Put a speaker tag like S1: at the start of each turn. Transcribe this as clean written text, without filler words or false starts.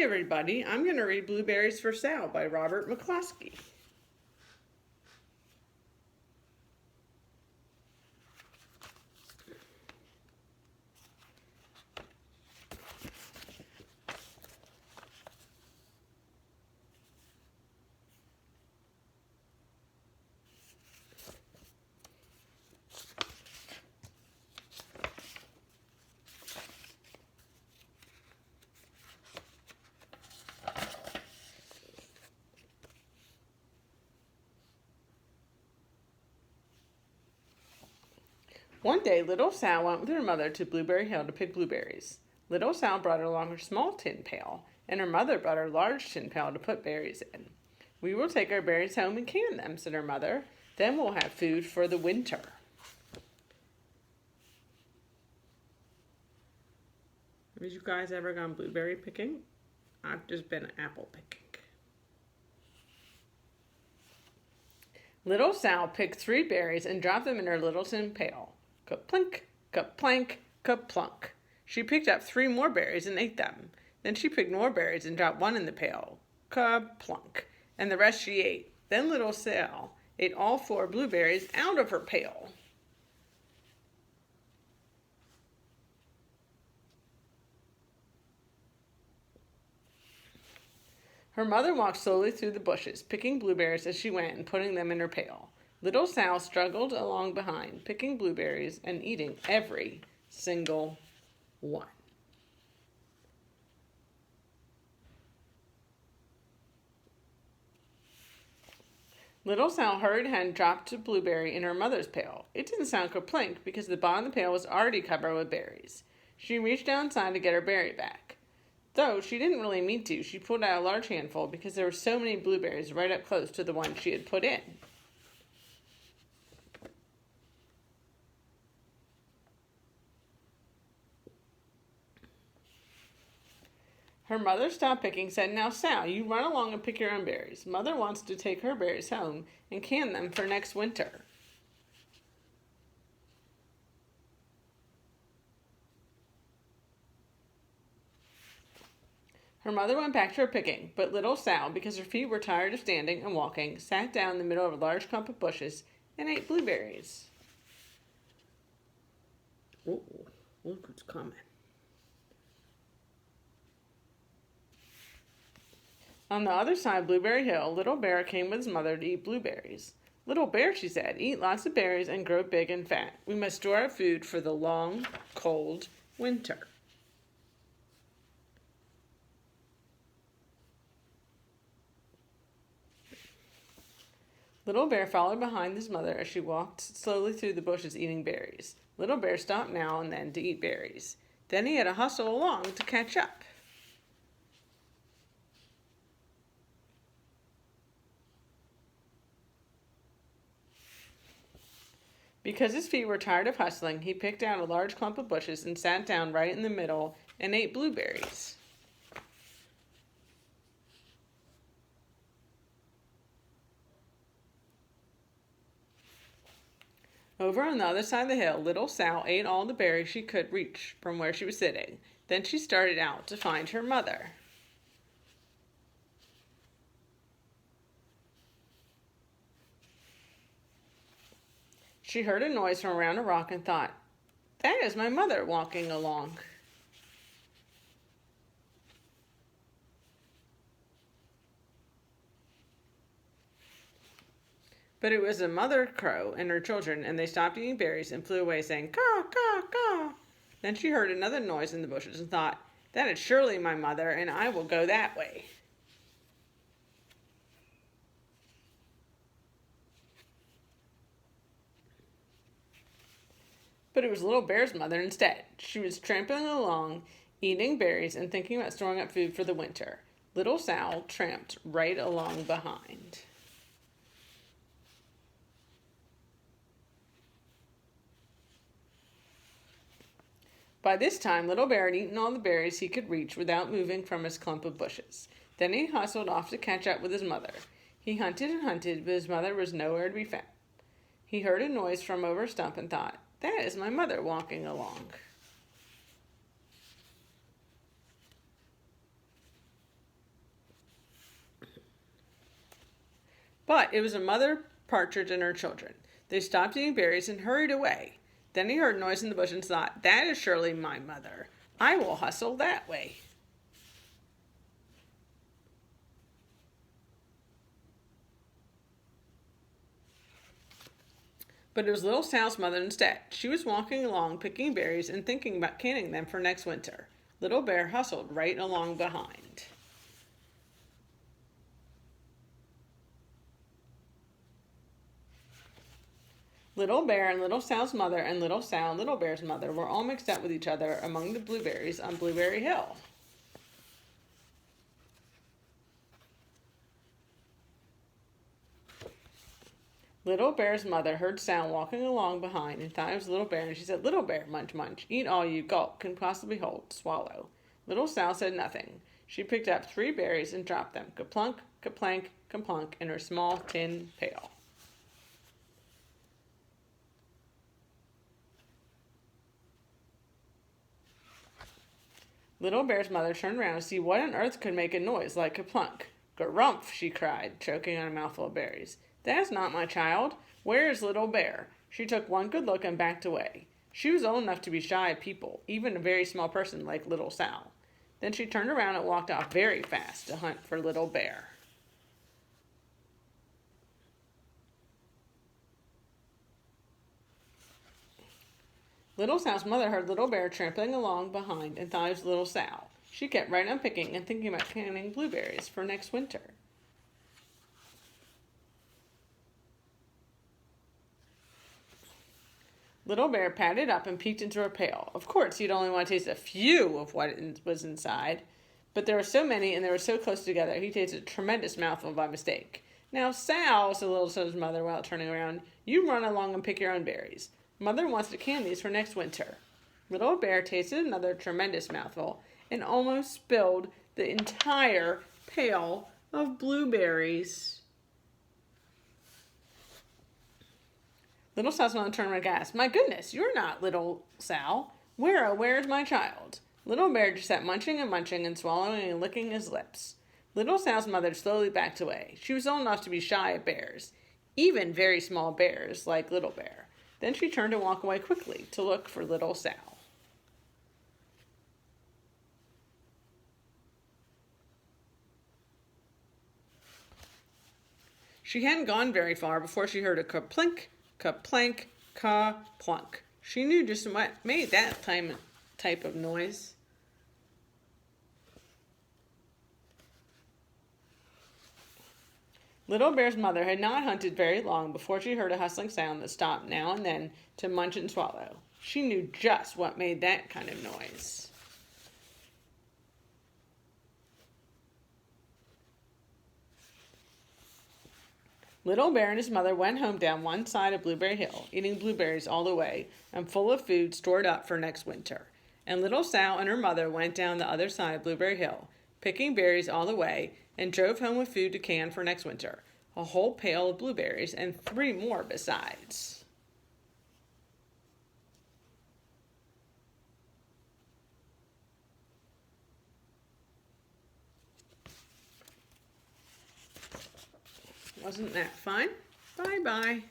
S1: Hi everybody, I'm going to read Blueberries for Sal by Robert McCloskey. One day, little Sal went with her mother to Blueberry Hill to pick blueberries. Little Sal brought along her small tin pail, and her mother brought her large tin pail to put berries in. "We will take our berries home and can them," said her mother. "Then we'll have food for the winter." Have you guys ever gone blueberry picking? I've just been apple picking. Little Sal picked 3 berries and dropped them in her little tin pail. Ka-plink, ka-plank, ka-plunk. She picked up 3 more berries and ate them. Then she picked more berries and dropped 1 in the pail. Ka-plunk. And the rest she ate. Then little Sal ate all 4 blueberries out of her pail. Her mother walked slowly through the bushes, picking blueberries as she went and putting them in her pail. Little Sal struggled along behind, picking blueberries and eating every single one. Little Sal hurried ahead and dropped a blueberry in her mother's pail. It didn't sound ka-plink because the bottom of the pail was already covered with berries. She reached down inside to get her berry back. Though she didn't really mean to, she pulled out a large handful because there were so many blueberries right up close to the one she had put in. Her mother stopped picking and said, "Now, Sal, you run along and pick your own berries. Mother wants to take her berries home and can them for next winter." Her mother went back to her picking, but little Sal, because her feet were tired of standing and walking, sat down in the middle of a large clump of bushes and ate blueberries. Oh, look who's coming. On the other side of Blueberry Hill, Little Bear came with his mother to eat blueberries. "Little Bear," she said, "eat lots of berries and grow big and fat. We must store our food for the long, cold winter." Little Bear followed behind his mother as she walked slowly through the bushes eating berries. Little Bear stopped now and then to eat berries. Then he had to hustle along to catch up. Because his feet were tired of hustling, he picked out a large clump of bushes and sat down right in the middle and ate blueberries. Over on the other side of the hill, little Sal ate all the berries she could reach from where she was sitting. Then she started out to find her mother. She heard a noise from around a rock and thought, "That is my mother walking along." But it was a mother crow and her children, and they stopped eating berries and flew away saying, "Caw, caw, caw." Then she heard another noise in the bushes and thought, "That is surely my mother, and I will go that way." But it was Little Bear's mother instead. She was tramping along, eating berries and thinking about storing up food for the winter. Little Sal tramped right along behind. By this time, Little Bear had eaten all the berries he could reach without moving from his clump of bushes. Then he hustled off to catch up with his mother. He hunted and hunted, but his mother was nowhere to be found. He heard a noise from over a stump and thought, "That is my mother walking along." But it was a mother partridge and her children. They stopped eating berries and hurried away. Then he heard a noise in the bush and thought, "That is surely my mother. I will hustle that way." But it was little Sal's mother instead. She was walking along, picking berries and thinking about canning them for next winter. Little Bear hustled right along behind. Little Bear and Little Sal's mother and Little Sal and Little Bear's mother were all mixed up with each other among the blueberries on Blueberry Hill. Little Bear's mother heard Sal walking along behind and thought it was Little Bear, and she said, "Little Bear, munch, munch, eat all you gulp can possibly hold, swallow." Little Sal said nothing. She picked up 3 berries and dropped them, ka-plunk, ka-plank, ka-plunk, in her small tin pail. Little Bear's mother turned around to see what on earth could make a noise like ka-plunk. "Garumph," she cried, choking on a mouthful of berries. "That's not my child. Where is Little Bear?" She took one good look and backed away. She was old enough to be shy of people, even a very small person like Little Sal. Then she turned around and walked off very fast to hunt for Little Bear. Little Sal's mother heard Little Bear trampling along behind and thought it was Little Sal. She kept right on picking and thinking about canning blueberries for next winter. Little Bear padded up and peeked into her pail. Of course, he'd only want to taste a few of what was inside, but there were so many and they were so close together, he tasted a tremendous mouthful by mistake. "Now, Sal," said Little Sal's mother while turning around, "you run along and pick your own berries. Mother wants to can these for next winter." Little Bear tasted another tremendous mouthful and almost spilled the entire pail of blueberries. Little Sal's mother turned around and gasped, "My goodness, you're not Little Sal. Where's my child?" Little Bear just sat munching and swallowing and licking his lips. Little Sal's mother slowly backed away. She was old enough to be shy of bears, even very small bears like Little Bear. Then she turned to walk away quickly to look for Little Sal. She hadn't gone very far before she heard a ka-plink, ka-plank, ka-plunk. She knew just what made that type of noise. Little Bear's mother had not hunted very long before she heard a hustling sound that stopped now and then to munch and swallow. She knew just what made that kind of noise. Little Bear and his mother went home down one side of Blueberry Hill, eating blueberries all the way and full of food stored up for next winter. And Little Sal and her mother went down the other side of Blueberry Hill, picking berries all the way, and drove home with food to can for next winter. A whole pail of blueberries and 3 more besides. Wasn't that fun? Bye-bye.